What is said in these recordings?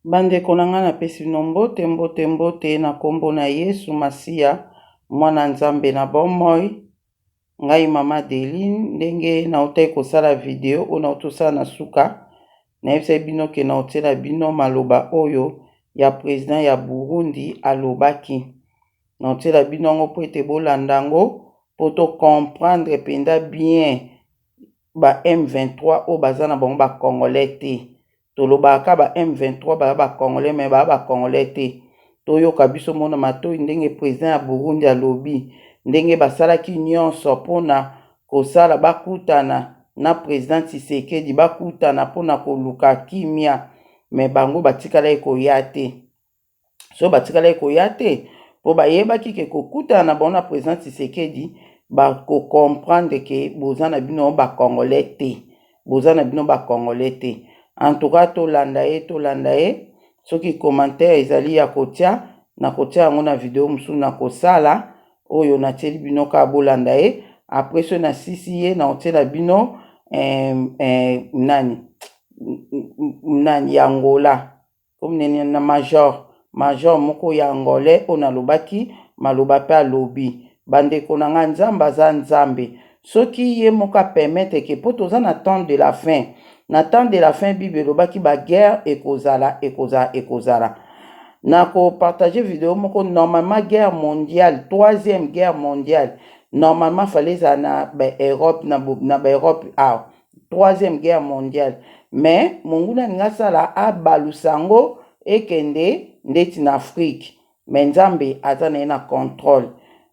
Bandeko na nga napesi bino mbote na kombo na Yesu Masiya mwana Nzambe na bomoi. Ngai mama Deline ndenge nautai kosala video oyo nautosala na suka nayebisa bino ke nautiela bino maloba oyo ya président ya Burundi alobaki. Nautiela bino ngo po ete bolanda yango po to comprendre penda bien ba M23 oyo baza na bango ba Congolais te. Tolobaka ba M23 ba Congolais mais ba Congolais te. Toyoka biso mona matoi ndenge président ya Burundi alobi ndenge basalaki nyonso mpona kosala bakutana na président Tshisekedi bakutana mpona koluka kimia mais bango batikala koya te. So batikala koya te po bayebaki ke kokutana na bango na président Tshisekedi ko comprendre ke boza na bino ba Congolais te. Boza na bino ba Congolais te. En tout cas tolanda ye soki commentaire ezali ya kotia na kotia yango na video musu na kosala oyo na tieli bino ka bolanda ye. Après so na sisi ye na otiela bino nani ya Angola comme na major moko ya Angolais o na lobaki maloba pe alobi bandeko na nga Nzambe aza Nzambe soki ye moko permettre ke po toza na temps de la fin. Na temps de la fin Bible lobaki ba guerre ekozala. Na ko partager vidéo moko normalement guerre mondiale, troisième guerre mondiale. Normalement fallait ça na Europe na Europe troisième guerre mondiale. Mais monguna nga sala abalusango ekende ndeti na Afrique. Mais Nzambe azana na contrôle.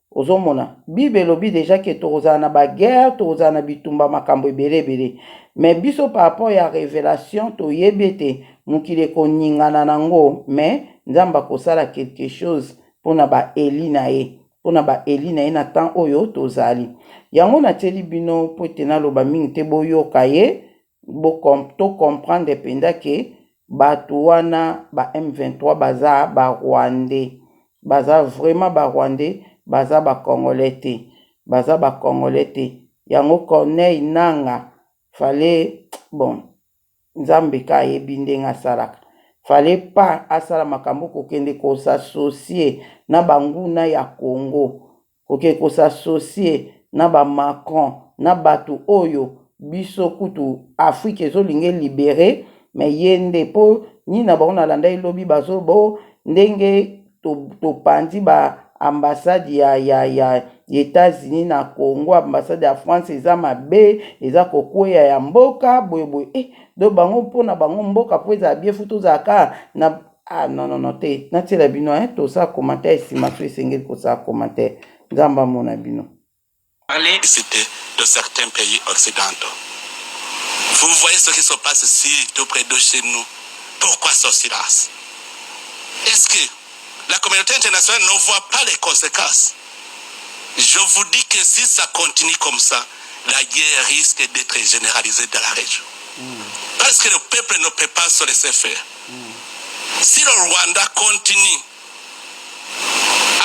Ozomona Bible lobi déjà que tozana na ba guerre, tozana na bitumba makambo ebele. Mais biso par rapport ya révélation to yebete mukile ko ningana nango mais Nzamba kosala quelque chose pona ba Eli na ye na temps oyo tozali yango na teli bino po tena loba mingi te boyoka ye to comprendre penda ke batu wana ba M23 baza ba Rwandais baza vraiment ba Rwandais baza ba Congolais te yango Corneille Nanga fallait bon Nzambe ka yebi ndenge asalaka fallait pas asala makambo kokende ko s'associer na banguna ya Congo ko s'associer na ba Macron na batu oyo biso kutu Afrique ezolinge libéré mais yende po ni na bango na landa ilobi bazo bo ndenge to pandi ba ambassade ya États-Unis na Congo ambassade ya France eza mabe eza kokweya ya mboka boye do bango mpona bango mboka po eza bien futu zaka na non te natiela bino to sa commentaire sima so esengeli kosala commentaire Nzamba mona bino de certains pays occidentaux. Vous voyez ce qui se passe ici tout près de chez nous. Pourquoi ce silence? Est-ce que la communauté internationale ne voit pas les conséquences? Je vous dis que si ça continue comme ça, la guerre risque d'être généralisée dans la région. Parce que le peuple ne peut pas se laisser faire. Si le Rwanda continue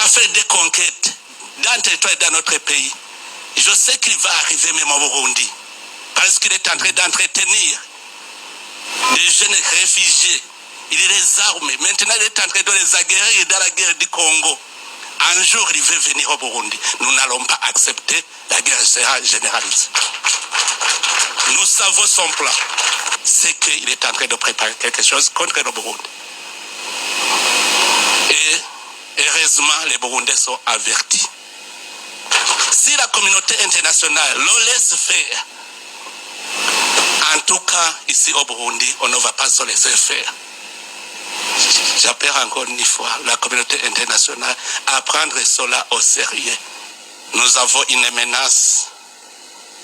à faire des conquêtes dans le territoire et dans notre pays, je sais qu'il va arriver même au Burundi. Parce qu'il est en train d'entretenir des jeunes réfugiés. Il les arme. Maintenant, il est en train de les aguerrir dans la guerre du Congo. Un jour, il veut venir au Burundi. Nous n'allons pas accepter. La guerre sera généralisée. Nous savons son plan. C'est qu'il est en train de préparer quelque chose contre le Burundi. Et heureusement, les Burundais sont avertis. Si la communauté internationale le laisse faire, en tout cas, ici au Burundi, on ne va pas se laisser faire. J'appelle encore une fois la communauté internationale à prendre cela au sérieux. Nous avons une menace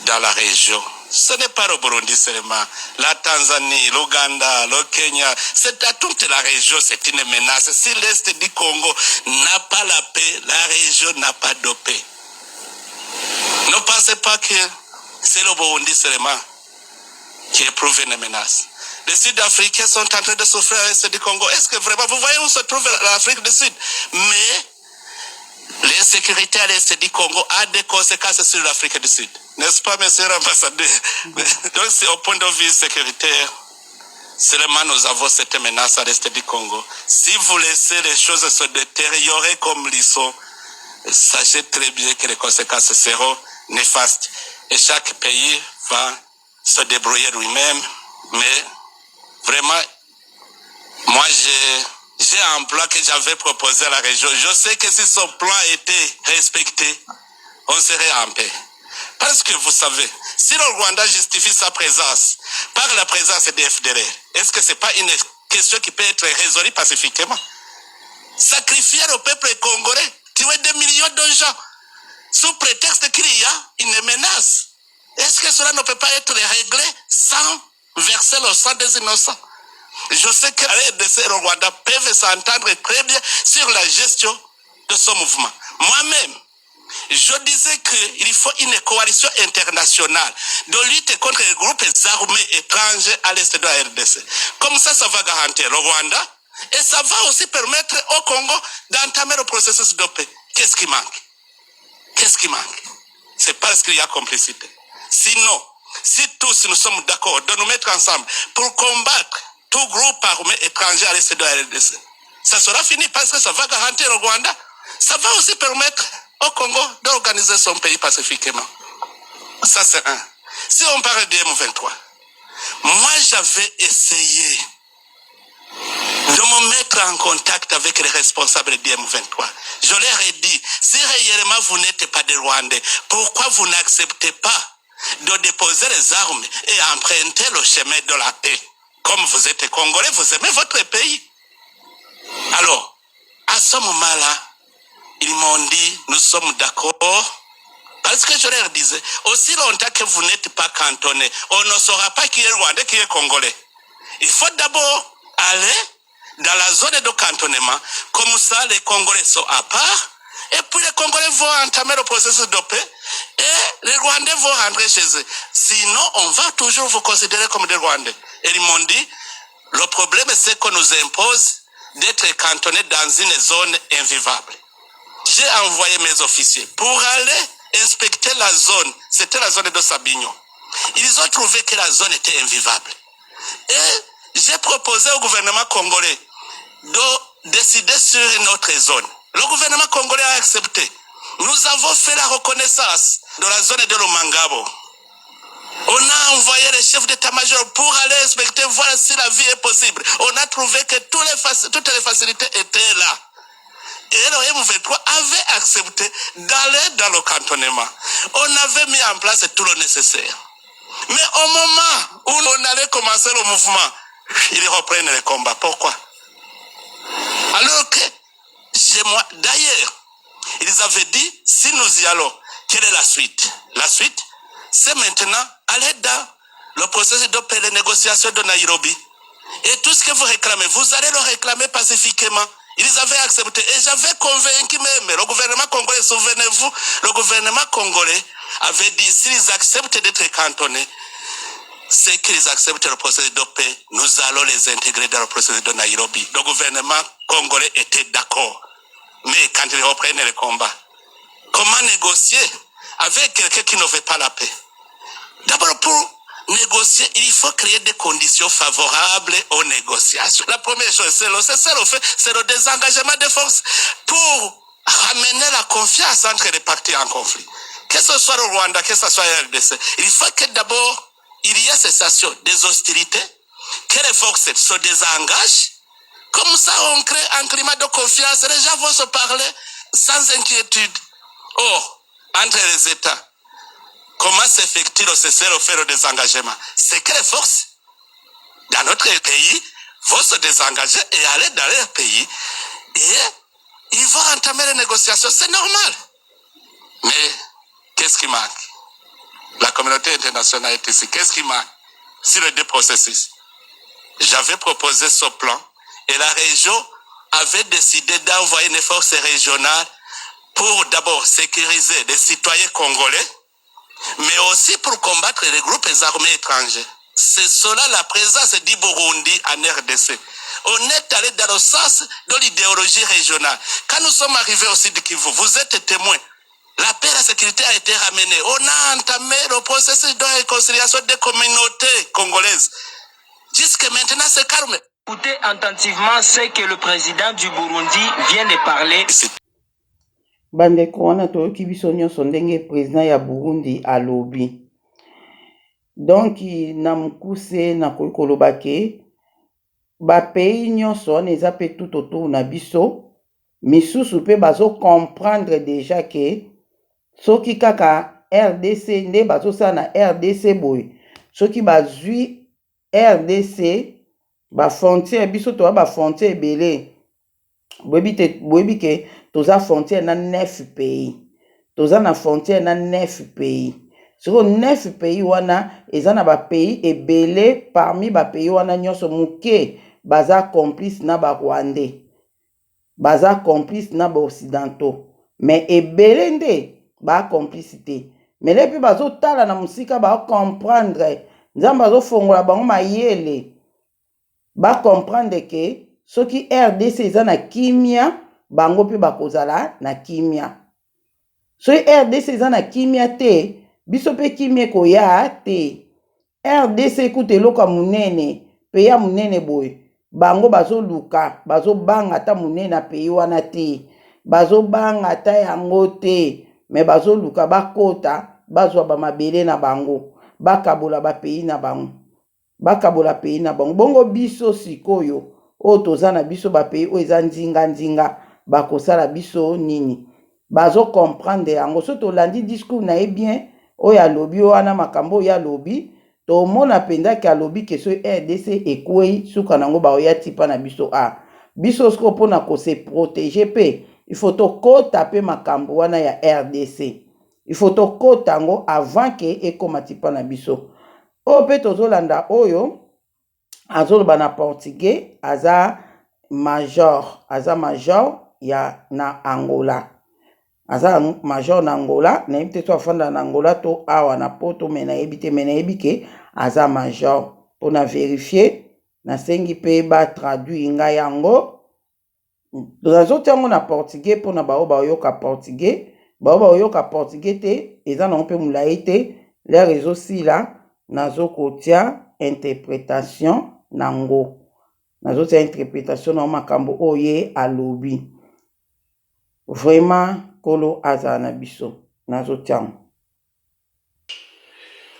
dans la région. Ce n'est pas le Burundi seulement. La Tanzanie, l'Ouganda, le Kenya, c'est à toute la région, c'est une menace. Si l'Est du Congo n'a pas la paix, la région n'a pas de paix. Ne pensez pas que c'est le Burundi seulement qui éprouve une menace. Les Sud-Africains sont en train de souffrir à l'Est du Congo. Est-ce que vraiment, vous voyez où se trouve l'Afrique du Sud? Mais l'insécurité à l'Est du Congo a des conséquences sur l'Afrique du Sud. N'est-ce pas, monsieur l'ambassadeur? Donc, c'est au point de vue sécuritaire. Seulement nous avons cette menace à l'est du Congo. Si vous laissez les choses se détériorer comme ils sont, sachez très bien que les conséquences seront néfastes. Et chaque pays va se débrouiller lui-même. Mais vraiment, moi j'ai un plan que j'avais proposé à la région. Je sais que si son plan était respecté, on serait en paix. Parce que vous savez, si le Rwanda justifie sa présence par la présence des FDLR, est-ce que ce n'est pas une question qui peut être résolue pacifiquement? Sacrifier le peuple congolais, tuer des millions de gens, sous prétexte qu'il y a une menace. Est-ce que cela ne peut pas être réglé sans verser le sang des innocents? Je sais que la RDC et le Rwanda peuvent s'entendre très bien sur la gestion de ce mouvement. Moi-même, je disais qu'il faut une coalition internationale de lutte contre les groupes armés étrangers à l'est de la RDC. Comme ça va garantir le Rwanda et ça va aussi permettre au Congo d'entamer le processus de paix. Qu'est-ce qui manque? Qu'est-ce qui manque? C'est parce qu'il y a complicité. Sinon, si tous nous sommes d'accord de nous mettre ensemble pour combattre tout groupe armé étranger à l'est de la RDC, ça sera fini parce que ça va garantir le Rwanda. Ça va aussi permettre au Congo d'organiser son pays pacifiquement. Ça, c'est un. Si on parle de M23, moi, j'avais essayé de me mettre en contact avec les responsables du M23. Je leur ai dit, si réellement vous n'êtes pas des Rwandais, pourquoi vous n'acceptez pas de déposer les armes et emprunter le chemin de la paix? Comme vous êtes Congolais, vous aimez votre pays. Alors, à ce moment-là, ils m'ont dit, nous sommes d'accord, parce que je leur disais, aussi longtemps que vous n'êtes pas cantonné, on ne saura pas qui est Rwandais, qui est Congolais. Il faut d'abord aller dans la zone de cantonnement, comme ça les Congolais sont à part, et puis les Congolais vont entamer le processus de paix, et les Rwandais vont rentrer chez eux. Sinon, on va toujours vous considérer comme des Rwandais. Et ils m'ont dit, le problème c'est qu'on nous impose d'être cantonnés dans une zone invivable. J'ai envoyé mes officiers pour aller inspecter la zone. C'était la zone de Sabignon. Ils ont trouvé que la zone était invivable. Et j'ai proposé au gouvernement congolais de décider sur une autre zone. Le gouvernement congolais a accepté. Nous avons fait la reconnaissance de la zone de Lomangabo. On a envoyé les chefs d'état-major pour aller inspecter, voir si la vie est possible. On a trouvé que toutes les facilités étaient là. Et le M23 avait accepté d'aller dans le cantonnement. On avait mis en place tout le nécessaire. Mais au moment où on allait commencer le mouvement, ils reprennent le combat. Pourquoi? Alors que chez moi, d'ailleurs, ils avaient dit, si nous y allons, quelle est la suite? La suite, c'est maintenant aller dans le processus de paix, les négociations de Nairobi. Et tout ce que vous réclamez, vous allez le réclamer pacifiquement. Ils avaient accepté. Et j'avais convaincu même le gouvernement congolais, souvenez-vous, le gouvernement congolais avait dit, s'ils acceptent d'être cantonnés, c'est qu'ils acceptent le processus de paix, nous allons les intégrer dans le processus de Nairobi. Le gouvernement congolais était d'accord. Mais quand ils reprennent le combat, comment négocier avec quelqu'un qui ne veut pas la paix? D'abord, pour négocier, il faut créer des conditions favorables aux négociations. La première chose, c'est le désengagement des forces pour ramener la confiance entre les partis en conflit. Que ce soit le Rwanda, que ce soit le RDC, il faut que d'abord, il y ait cessation des hostilités, que les forces se désengagent. Comme ça, on crée un climat de confiance. Les gens vont se parler sans inquiétude. Or, entre les États, comment s'effectue le cessez-le-feu, le désengagement? C'est que les forces dans notre pays vont se désengager et aller dans leur pays et ils vont entamer les négociations. C'est normal. Mais qu'est-ce qui manque? La communauté internationale est ici. Qu'est-ce qui manque sur les deux processus? J'avais proposé ce plan et la région avait décidé d'envoyer une force régionale pour d'abord sécuriser les citoyens congolais, mais aussi pour combattre les groupes armés étrangers. C'est cela la présence du Burundi en RDC. On est allé dans le sens de l'idéologie régionale. Quand nous sommes arrivés au Sud Kivu, vous êtes témoins. La paix et la sécurité a été ramenée. On a entamé le processus de réconciliation des communautés congolaises. Jusque maintenant, c'est calme. Écoutez attentivement ce que le président du Burundi vient de parler. Bandeko wana toyoki biso nyonso ndenge président ya Burundi alobi. Donc na mukuse na koloba ke ba pays nyonso wana eza pe tout autour na biso misusu pe bazo comprendre déjà ke soki kaka RDC nde bazosala na RDC boye soki bazwi RDC ba frontière biso toa ba frontière ebele boyebi ke toza frontière na 9 pays toza na frontière na 9 pays siko 9 pays wana eza na ba pays ebele parmi ba pays wana nyonso muke baza complice na ba Rwandais baza complice na ba occidentaux mais ebele nde ba complicité mais lepi bazotala na musika ba comprendre nzambe azofongola bango mayele ba comprendre ke soki RDC eza na kimia bango pe bakozala na kimia soki RDC eza na kimia te biso pe kimia koya te RDC ekuta eloko ya munene pe ya munene boye bango bazoluka bazobanga ata munene pays wana te bazobanga ata yango te me bazoluka bakota bazwa bamabele na bango bakabola ba pays na bango bakabola pays na bango bongo biso sikoyo oyo toza na biso ba pays oyo eza nzinga bakosala biso nini bazo comprendre yango so tolandi discours na ye bien oyo alobi wana makambo oyo alobi tomona pendaki alobi ke so RDC ekwei suka nango baoya tipa na biso biso siko mpona kose protéger pe il faut tokota pe makambo wana ya RDC il faut tokota yango avant ke ekoma tipa na biso oyo pe tozolanda oyo azoloba na portugais aza major ya na Angola aza major na Angola nayebi te so afanda na Angola to awa na poto me nayebi te me nayebi ke aza major mpona vérifier nasengi pe batraduire ngai yango nazoti yango na portugais mpona bao baoyoka portugais bao baoyoka portugais te eza nango mpe molai te lere ezosila nazokotia interprétation nango nazotia interprétation nango makambo oyo ye alobi vraiment kolo aza na biso nazotia yango.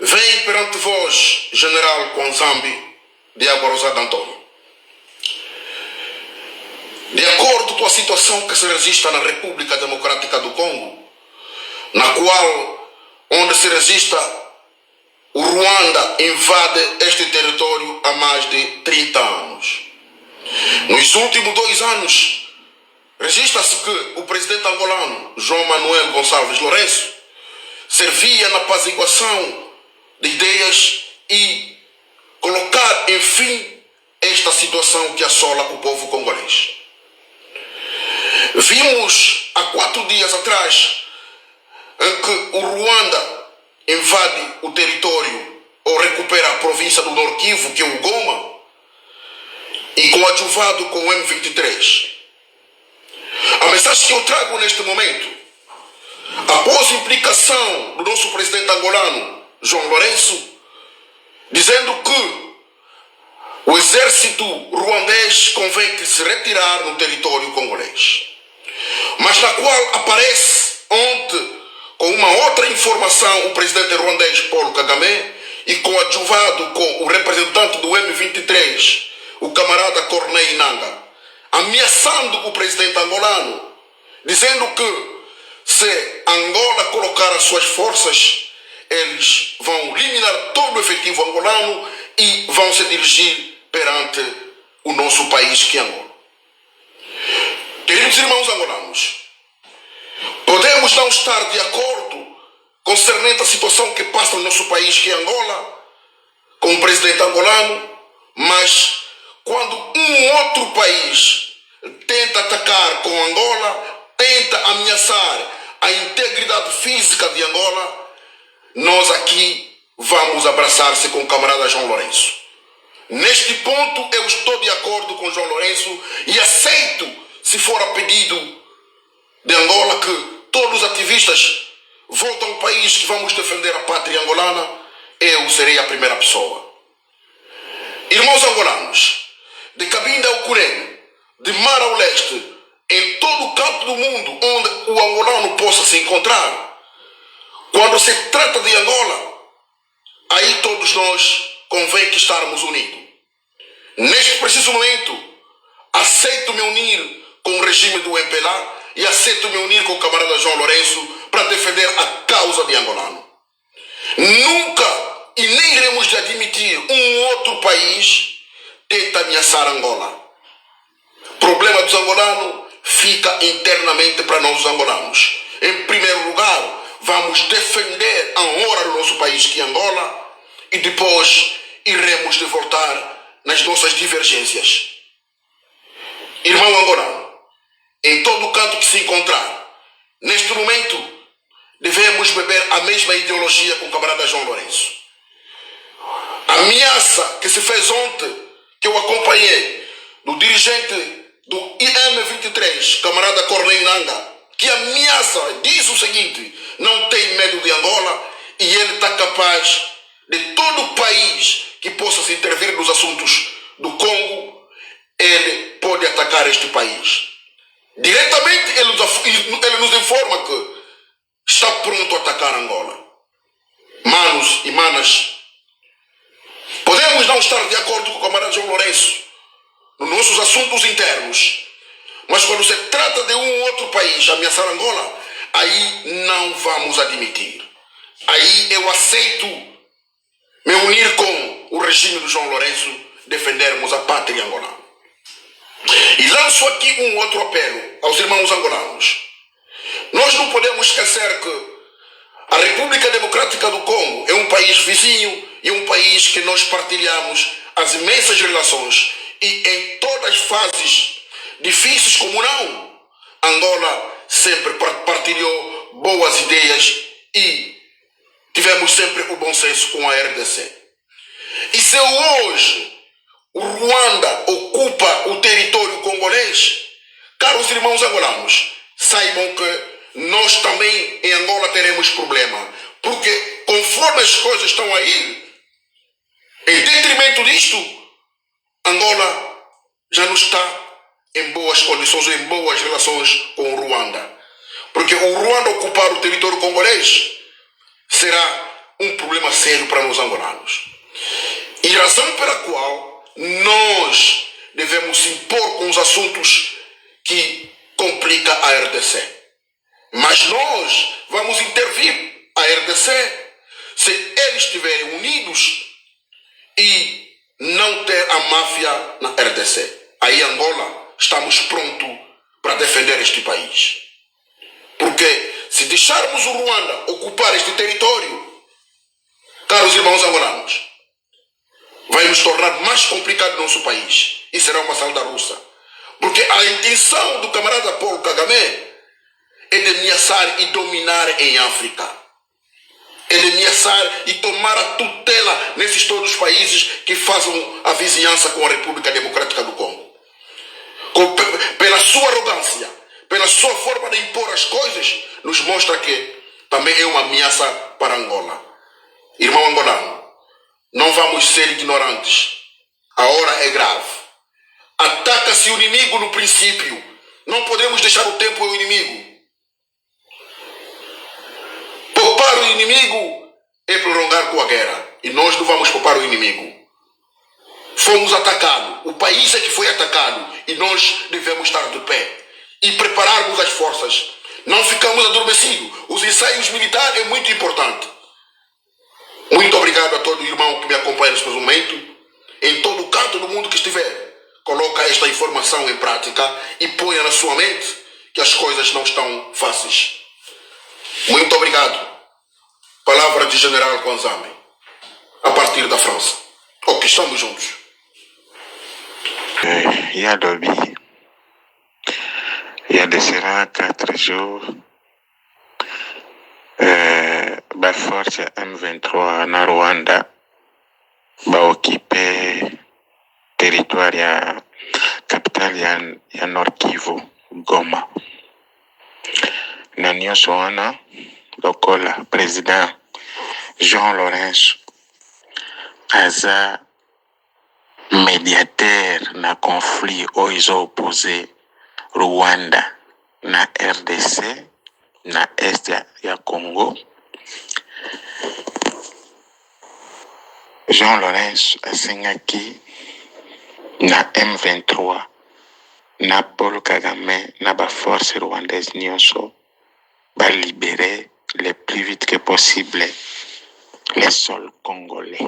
Vem perante vós, General Konzambi de Agorosa D'Antônio. De acordo com a situação que se registra na República Democrática do Congo, na qual, onde se registra o Ruanda invade este território há mais de 30 anos. Nos últimos 2 anos, registra-se que o presidente angolano, João Manuel Gonçalves Lourenço, servia na apaziguação de ideias e colocar, enfim, esta situação que assola o povo congolês. Vimos há 4 dias atrás em que o Ruanda invade o território ou recupera a província do Nord Kivu, que é o Goma, e coadjuvado com o M23. A mensagem que eu trago neste momento, após a implicação do nosso presidente angolano, João Lourenço, dizendo que o exército ruandês convém que se retirar no território congolês, mas na qual aparece ontem, com uma outra informação, o presidente ruandês Paul Kagame, e coadjuvado com o representante do M23, o camarada Corneille Nangaa, ameaçando o presidente angolano, dizendo que se Angola colocar as suas forças, eles vão eliminar todo o efetivo angolano e vão se dirigir perante o nosso país, que é Angola. Queridos irmãos angolanos, podemos não estar de acordo concernente a situação que passa no nosso país, que é Angola, com o presidente angolano, mas quando um outro país tenta atacar com Angola, tenta ameaçar a integridade física de Angola, nós aqui vamos abraçar-se com o camarada João Lourenço. Neste ponto eu estou de acordo com João Lourenço e aceito, se for a pedido de Angola, que todos os ativistas voltem ao país, que vamos defender a pátria angolana. Eu serei a primeira pessoa. Irmãos angolanos, de Cabinda ao Cunene, de mar ao leste, em todo o canto do mundo onde o angolano possa se encontrar, quando se trata de Angola, aí todos nós convém que estarmos unidos. Neste preciso momento, aceito me unir com o regime do MPLA e aceito me unir com o camarada João Lourenço para defender a causa de angolano. Nunca e nem iremos de admitir um outro país tenta ameaçar Angola. O problema dos angolanos fica internamente para nós os angolanos. Em primeiro lugar, vamos defender a honra do nosso país que é Angola e depois iremos de voltar nas nossas divergências. Irmão angolano, em todo canto que se encontrar, neste momento, devemos beber a mesma ideologia com o camarada João Lourenço. A ameaça que se fez ontem, que eu acompanhei, do dirigente do IM23, camarada Corneio Nanga, que ameaça, diz o seguinte: não tem medo de Angola e ele está capaz de todo o país que possa se intervir nos assuntos do Congo, ele pode atacar este país. Diretamente ele nos informa que está pronto a atacar Angola. Manos e manas, podemos não estar de acordo com o camarada João Lourenço nos nossos assuntos internos, mas quando se trata de um outro país ameaçar Angola, aí não vamos admitir. Aí eu aceito me unir com o regime do João Lourenço, defendermos a pátria angolana. E lanço aqui um outro apelo aos irmãos angolanos. Nós não podemos esquecer que a República Democrática do Congo é um país vizinho e um país que nós partilhamos as imensas relações, e em todas as fases difíceis como não, Angola sempre partilhou boas ideias e tivemos sempre o bom senso com a RDC. E se hoje o Ruanda ocupa o território congolês, caros irmãos angolanos, saibam que nós também em Angola teremos problema, porque conforme as coisas estão aí, em detrimento disto, Angola já não está em boas condições, em boas relações com o Ruanda. Porque o Ruanda ocupar o território congolês será um problema sério para nós angolanos. E razão pela qual nós devemos impor com os assuntos que complicam a RDC. Mas nós vamos intervir a RDC se eles estiverem unidos e não ter a máfia na RDC. Aí Angola estamos prontos para defender este país. Porque se deixarmos o Ruanda ocupar este território, caros irmãos angolanos, vai nos tornar mais complicado o nosso país. E será uma salda russa. Porque a intenção do camarada Paulo Kagame é de ameaçar e dominar em África. É de ameaçar e tomar a tutela nesses todos os países que fazem a vizinhança com a República Democrática do Congo. Pela sua arrogância, pela sua forma de impor as coisas, nos mostra que também é uma ameaça para Angola. Irmão angolano, não vamos ser ignorantes. A hora é grave. Ataca-se o inimigo no princípio. Não podemos deixar o tempo ao inimigo. Poupar o inimigo é prolongar com a guerra. E nós não vamos poupar o inimigo. Fomos atacados. O país é que foi atacado. E nós devemos estar de pé. E prepararmos as forças. Não ficamos adormecidos. Os ensaios militares é muito importante. Muito obrigado a todo irmão que me acompanha neste momento. Em todo o canto do mundo que estiver, coloca esta informação em prática e ponha na sua mente que as coisas não estão fáceis. Muito obrigado. Palavra de General Kwanzame, a partir da França. Ok, estamos juntos. Il y a Dobi. Il y a de cela 4 jours. La force M23 na Rwanda va occuper territoire ya capitale ya Nord Kivu, Goma. Na nyonso wana lokola président Jean Lourenço aza médiateur na conflit oyo eza opposé Rwanda na RDC na est ya Congo. Jean Laurens asengaki na M23 na Paul Kagame na ba force rwandaise nyonso ba libérer le plus vite que possible les sols congolais.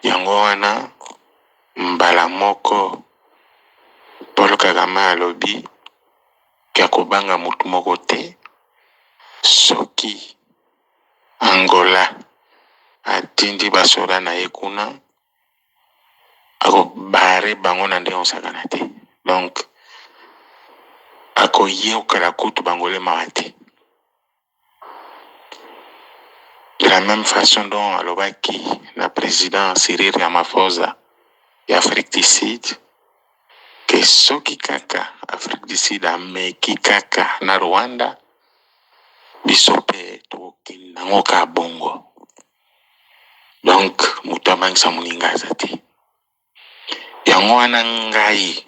Yango wana mbala moko Paul Kagame alobi kia kobanga mutu moko te soki Angola atindi basoda na ye kuna akobare bango na nde osakana te. Donc akoyokela kutu bangole mawa te. De la même façon dont alobaki na président Cyril Ramaphosa ya Afrique du Sud que soki kaka Afrique du Sud ameki kaka na Rwanda biso mpe tokokende nango ka bongo. Donc mutu abangisa moninga aza te. Yango wana ngai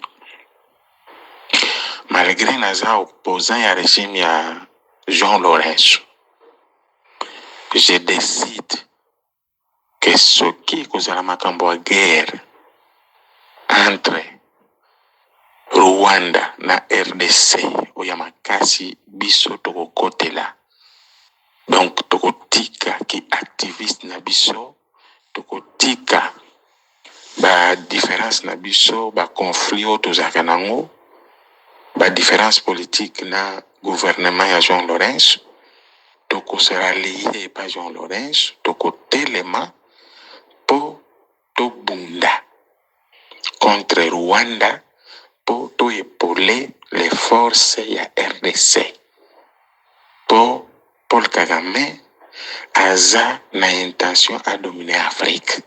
malgré naza opposant ya régime ya Jean Laurens, je décide que soki kozala makambo ya guerre entre Rwanda na RDC oya makasi biso tokokotela. Donc tokotika ki activiste na biso, tokotika ba différence na biso, ba conflit o tozaka nango, ba différence politique na gouvernement ya Jean Laurens, toko se rallier pa Jean Laurens, toko telema po to bunda contre Rwanda po to épauler les forces ya RDC. Po Paul Kagame aza na intention à dominer Afrique.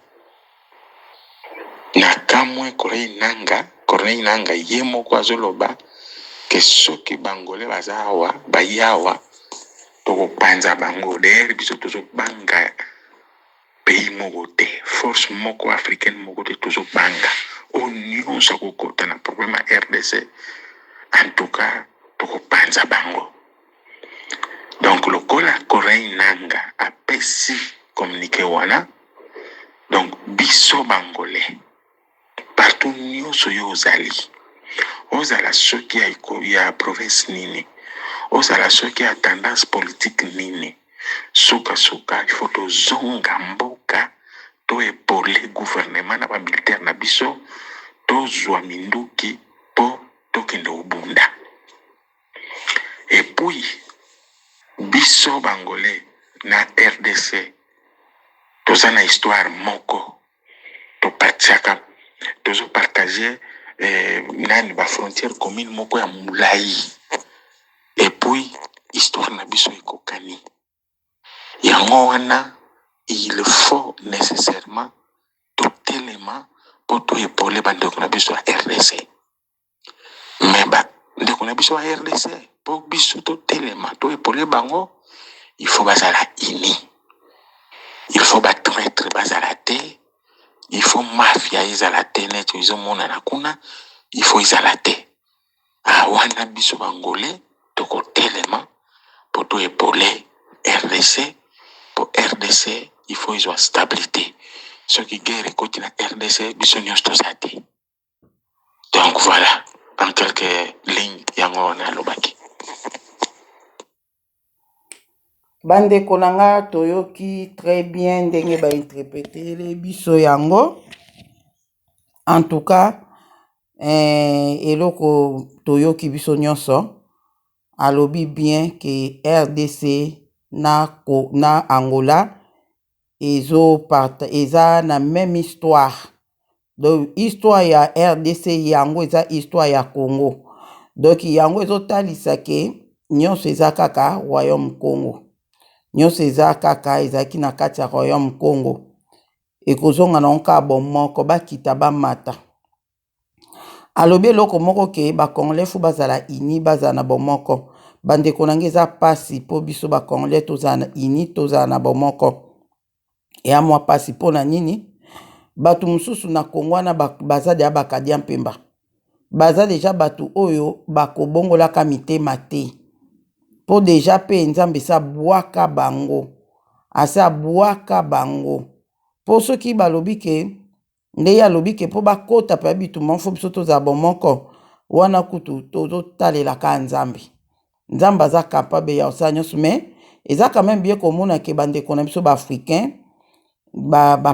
Na kamwe Corneille Nanga ye moko azoloba ke soki bangole baza awa bayawa tokopanza bango. D'ailleurs biso tozobanga pays moko te, force moko africaine moko te tozobanga o nyonso kokota na problème ya RDC. En tout cas tokopanza bango. Donc lokola Corneille Nanga apesi communiqué wana, donc biso bangolais partout nyonso yo ozali, ozala soki ya province nini, ozala soki ya tendance politique nini, suka il faut tozonga mboka to épauler gouvernement na ba militaire na biso tozwa minduki po tokende obunda. Et puis biso bangolais na RDC toza na histoire moko topatiaka tozo partager nani ba frontière commune moko ya mulai. Et puis histoire na biso ekokani. Yango wana il faut nécessairement tout élément pour tout épauler bandeko na biso ya RDC. Mais ba ndeko na biso ya RDC pour biso tout élément tout épauler bango, il faut bazala ini. Il faut ba traître bazala te. Il faut mafia izala te net izo mona na kuna, il faut izala te. Wana biso bangolais toko telema pour tout épauler RDC. Pour RDC, il faut izo stabilité. Ce qui guerre côté na RDC biso nyos tozate. Donc voilà, en quelques lignes yango na lobaki. Bandeko nanga toyoki très bien ndenge ba interpréter les biso yango. En tout cas, eloko toyoki biso nyonso alobi bien que RDC na Angola eza na même histoire. Donc histoire ya RDC yango eza histoire ya Congo. Donc yango ezotalisa ke nyonso eza kaka Royaume Congo. Nyonso eza kaka ezaki na kati ya Royaume Congo. Ekozonga na onka bomoko bakita bamata. Alobi eloko moko ke ba Congolais fu bazala ini bazala na bomoko. Bandeko nange eza pasi po biso ba Congolais tozala ini tozala na bomoko. Ya mwa pasi po na nini? batu mususu na Kongo wana baza deja bakadia mpemba baza deja batu oyo bakobongolaka mitema te po deja pe nzambe sa bwaka bango asa bwaka bango po soki balobi ke nde ya lobi ke po bakota pa bitumba fo biso tozala bomoko wana kutu tozotalelaka nzambe nzambe aza capable ya osala nyonso mais eza quand même bien komona ke bandeko na biso baafricain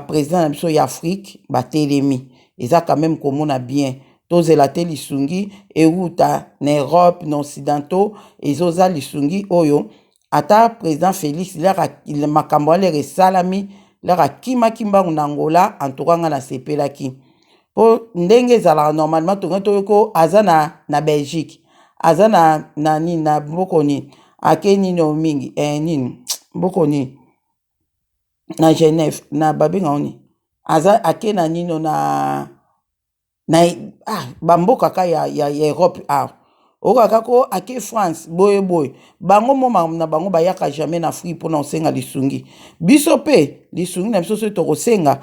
président na biso ya Afrique batelemi eza quand même komona bien tozela te lisungi euta na Europe na occidentaux ezoza lisungi oyo ata président Félix lera makambo alere esalami lera kimaki mbangu na Angola antukanga na sepelaki po ndenge ezalaka normalement tonga toyoko aza na Belgique aza na nini na mbokoni ake nini mingi nini mbokoni na Genève na babenga oni aza ake na nino na bamboka ka ya Europe okaka ko ake France boye bango moma na bango bayaka jamais na Afrique pona osenga lisungi biso pe lisungi na biso so tokosenga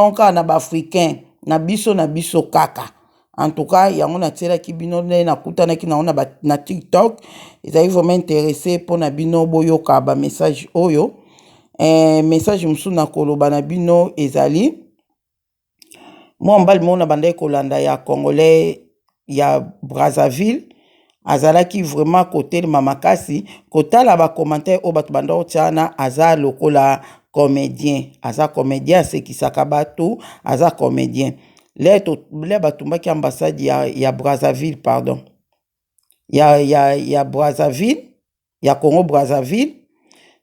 onka na baafricain na biso kaka en tout cas yango na tielaki bino na kutanaki na ona na TikTok ezali vraiment intéressé pona bino boyoka ba message oyo message musu na koloba na bino ezali moi mbali mona bandai kolanda ya congolais ya Brazzaville azalaki vraiment côté de mamakasi kotala ba commentaire o batu banda otiana aza lokola comédien asekisaka batu aza comédien le batumbaki ambassade ya Brazzaville pardon ya Brazzaville ya Congo Brazzaville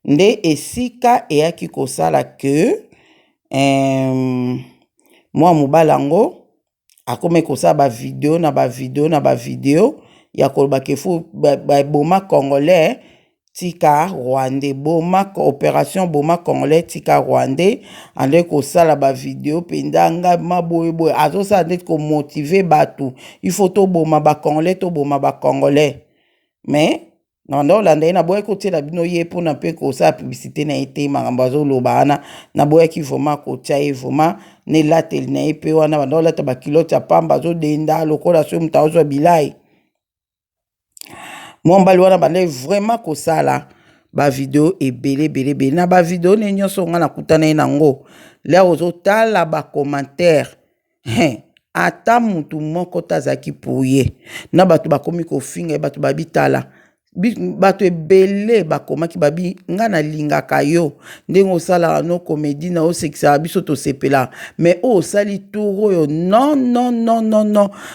nde esika eyaki kosala ke mwa mobalango akome kosala ba video ya koloba kefu boma congolais tika rwandais boma opération boma congolais tika rwandais ande kosala ba video pendanga maboyeboye azosala nde ko motiver batu il faut to boma ba congolais mais nando landa na boye ko tiela bino ye pona mpe kosala publicité na ete makambo azoloba ana na boye ki vraiment ko tia vraiment ne lateli na epe wana bando lata ba kilote ya pamba azodenda lokola so mutaozwa bilai mombali wana bande vraiment kosala ba video ebele na ba video ne nyonso nga na kutana nango la ozotala ba commentaire ata mutu moko tazaki pouye na batu bakomi kofinga batu babitala bato ebele bakomaki babi nga na lingaka yo ndenge osala no comédie na osekisa biso tosepela mais osali tour oyo non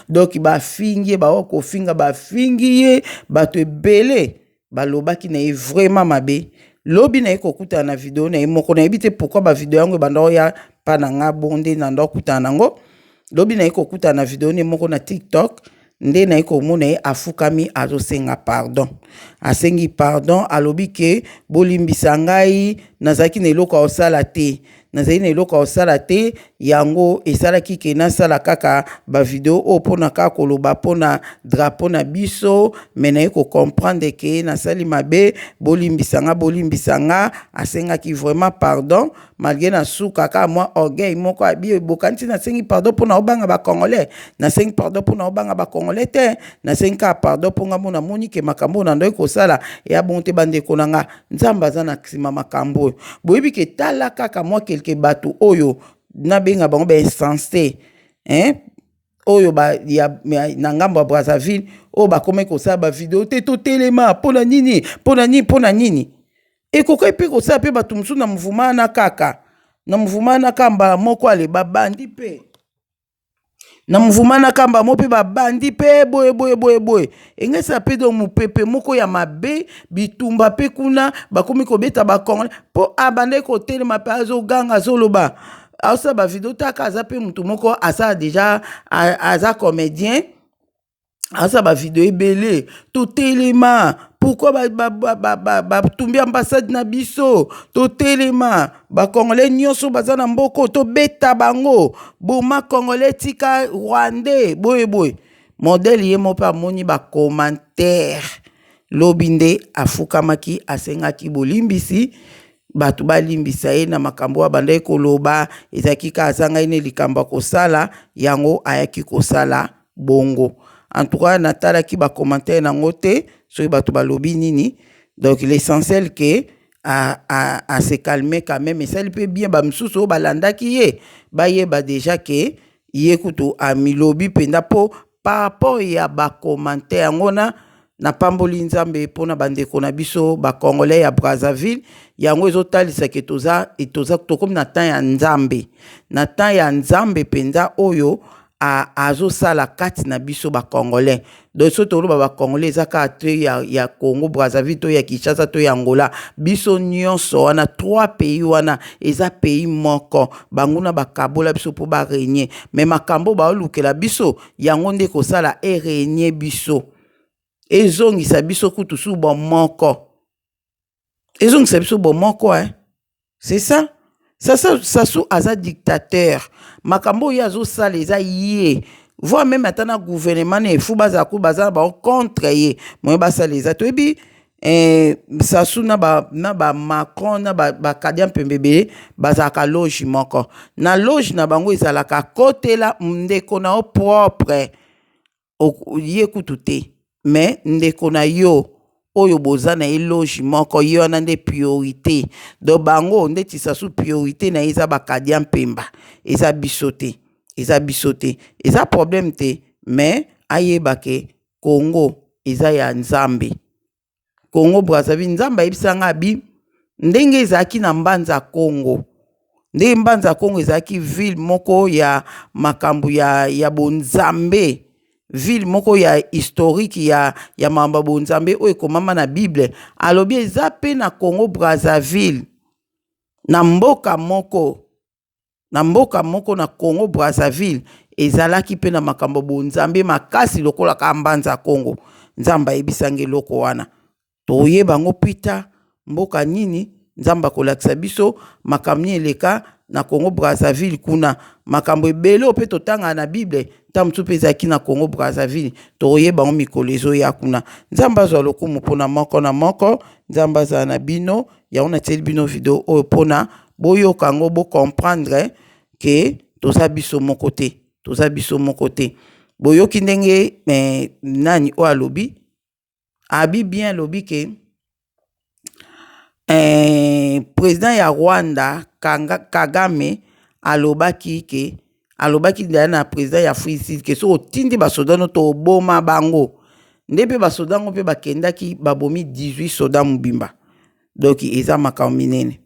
donc bafingi bakofinga bafingi ye bato ebele balobaki na ye vraiment mabe lobi na ye kokutana na video na ye moko na yebi te pourquoi ba video yango banda oya pa na nga bonde na ndo kutana nango lobi na ye kokutana na video ne moko na TikTok nde na eko mona ye afukami azosenga pardon asengi pardon alobi ke bolimbisa ngai nazaki na eloko osala te nazali na eloko osala te yango esalaki ke nasala kaka ba video o pona kaka koloba pona drapeau na biso mais na eko comprendre ke nasali mabe bolimbisa nga asengaki vraiment pardon malgré na suka ka moi orgueil moko abi bokanti nasengi pardon pona obanga ba congolais nasengi pardon pona obanga ba congolais te nasengi ka pardon ponga mona moni ke makambo na ndo kosala ya bonte bande konanga nzamba aza na nsima makambo boyebi ke tala kaka moi quelque batu oyo na benga bango ba insensé oyo na ngambo ya Brazzaville oyo bakome kosala ba video te totelema pona nini ekoka epe kosala pe batu musu na mvuma na kaka mbala moko ale babandi pe na mvuma na kamba mo pe babandi pe boye engesa pe do mupepe moko ya mabe bitumba pe kuna bakomi kobeta bakongole po abande ko telema pe azoganga azoloba asa ba video taka aza pe mutu moko asa déjà aza comédien asa ba video ebele to telema pourquoi tumbi ambassade na biso to telema ba congolais nyonso baza na mboko to beta bango boma congolais tika rwandais boye modèle ye mo pa moni ba commentaire lobinde afukamaki asengaki bolimbisi bato balimbisa ye na makambo abandaki koloba ezalaki ka azanga ine likambo kosala yango ayaki kosala bongo. En tout cas natalaki bacommentaire nango te soki bato balobi nini. Donc l'essentiel que à se calmer quand même, et ça il peut bien bamsusu balandaki ye bayeba déjà que ye kutu amilobi penda po par rapport ya bacommentaire yango na pamboli nzambe pona bandeko na biso bakongolais ya Brazzaville yango ezotalisa ke toza tokomi na temps ya nzambe, na temps ya nzambe penda oyo azo sala kati na biso bakongolais. Donc so toloba bakongolais ezaka te ya Congo Brazzaville to ya Kinshasa to ya Angola, biso nyonso wana 3 pays wana eza pays moko banguna bakabola biso po ba régner, mais makambo ba olukela biso yango nde kosala régner biso ezongisa biso kutu su bon moko, ezongisa biso bon moko c'est ça. Ça sous aza dictateur makambo ya zo sala eza yé voire même atana gouvernement ne fou baza ba contre ye mo ba sala eza to ebi ça sous na ba Macron na ba Kadian Pembebe baza ka loge moko na loge na bango ezala ka côté la ndeko na o propre ye kututé mais ndeko na yo oyo boza na eloge moko yo na nde priorité do bango nde tisa sous priorité na eza Kadian Pemba eza bisoté eza problème te mais ayeba ke Congo eza ya nzambe. Congo Brazzaville nzamba ebisanga bi ndenge ezaki na mbanza Congo, ndenge mbanza Congo ezaki ville moko ya makambu ya bonzambe, ville moko ya historique ya mamba bonzambe oyo ekomama na Bible alobi eza pe na Congo Brazzaville na mboka moko na Congo Brazzaville ezalaki pe na makambo bonzambe makasi lokola ka mbanza Congo. Nzamba ebisange loko wana toyeba ngo pita mboka nini nzamba kolakisa biso makambo eleka na Congo Brazzaville kuna makambo ebele pe totanga na Bible tamtu pe ezaki na Congo Brazzaville toyeba ngo mikolo ezo ya kuna. Nzamba zo lokumu pona moko na moko, nzamba za na bino ya ona tel bino video oyo pona boyo kango bo comprendre que toza biso mon côté boyo kindenge nani o alobi abi bien lobi ke président ya Rwanda Kagame alobaki na président ya Afrique ke so otindi basoda no to boma bango ndepe basoda ngo pe bakendaki babomi 18 soda mubimba. Donc eza makambo minene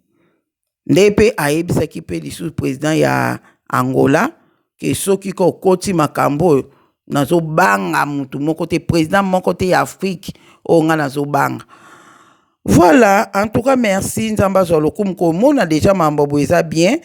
ndepe ayebisaki pe lisu président ya Angola ke soki ko koti makambo nazo banga mutu moko te président moko te ya Afrique o nga nazo banga. Voilà, en tout cas merci nzamba zo lokumu ko mona déjà mambo eza bien.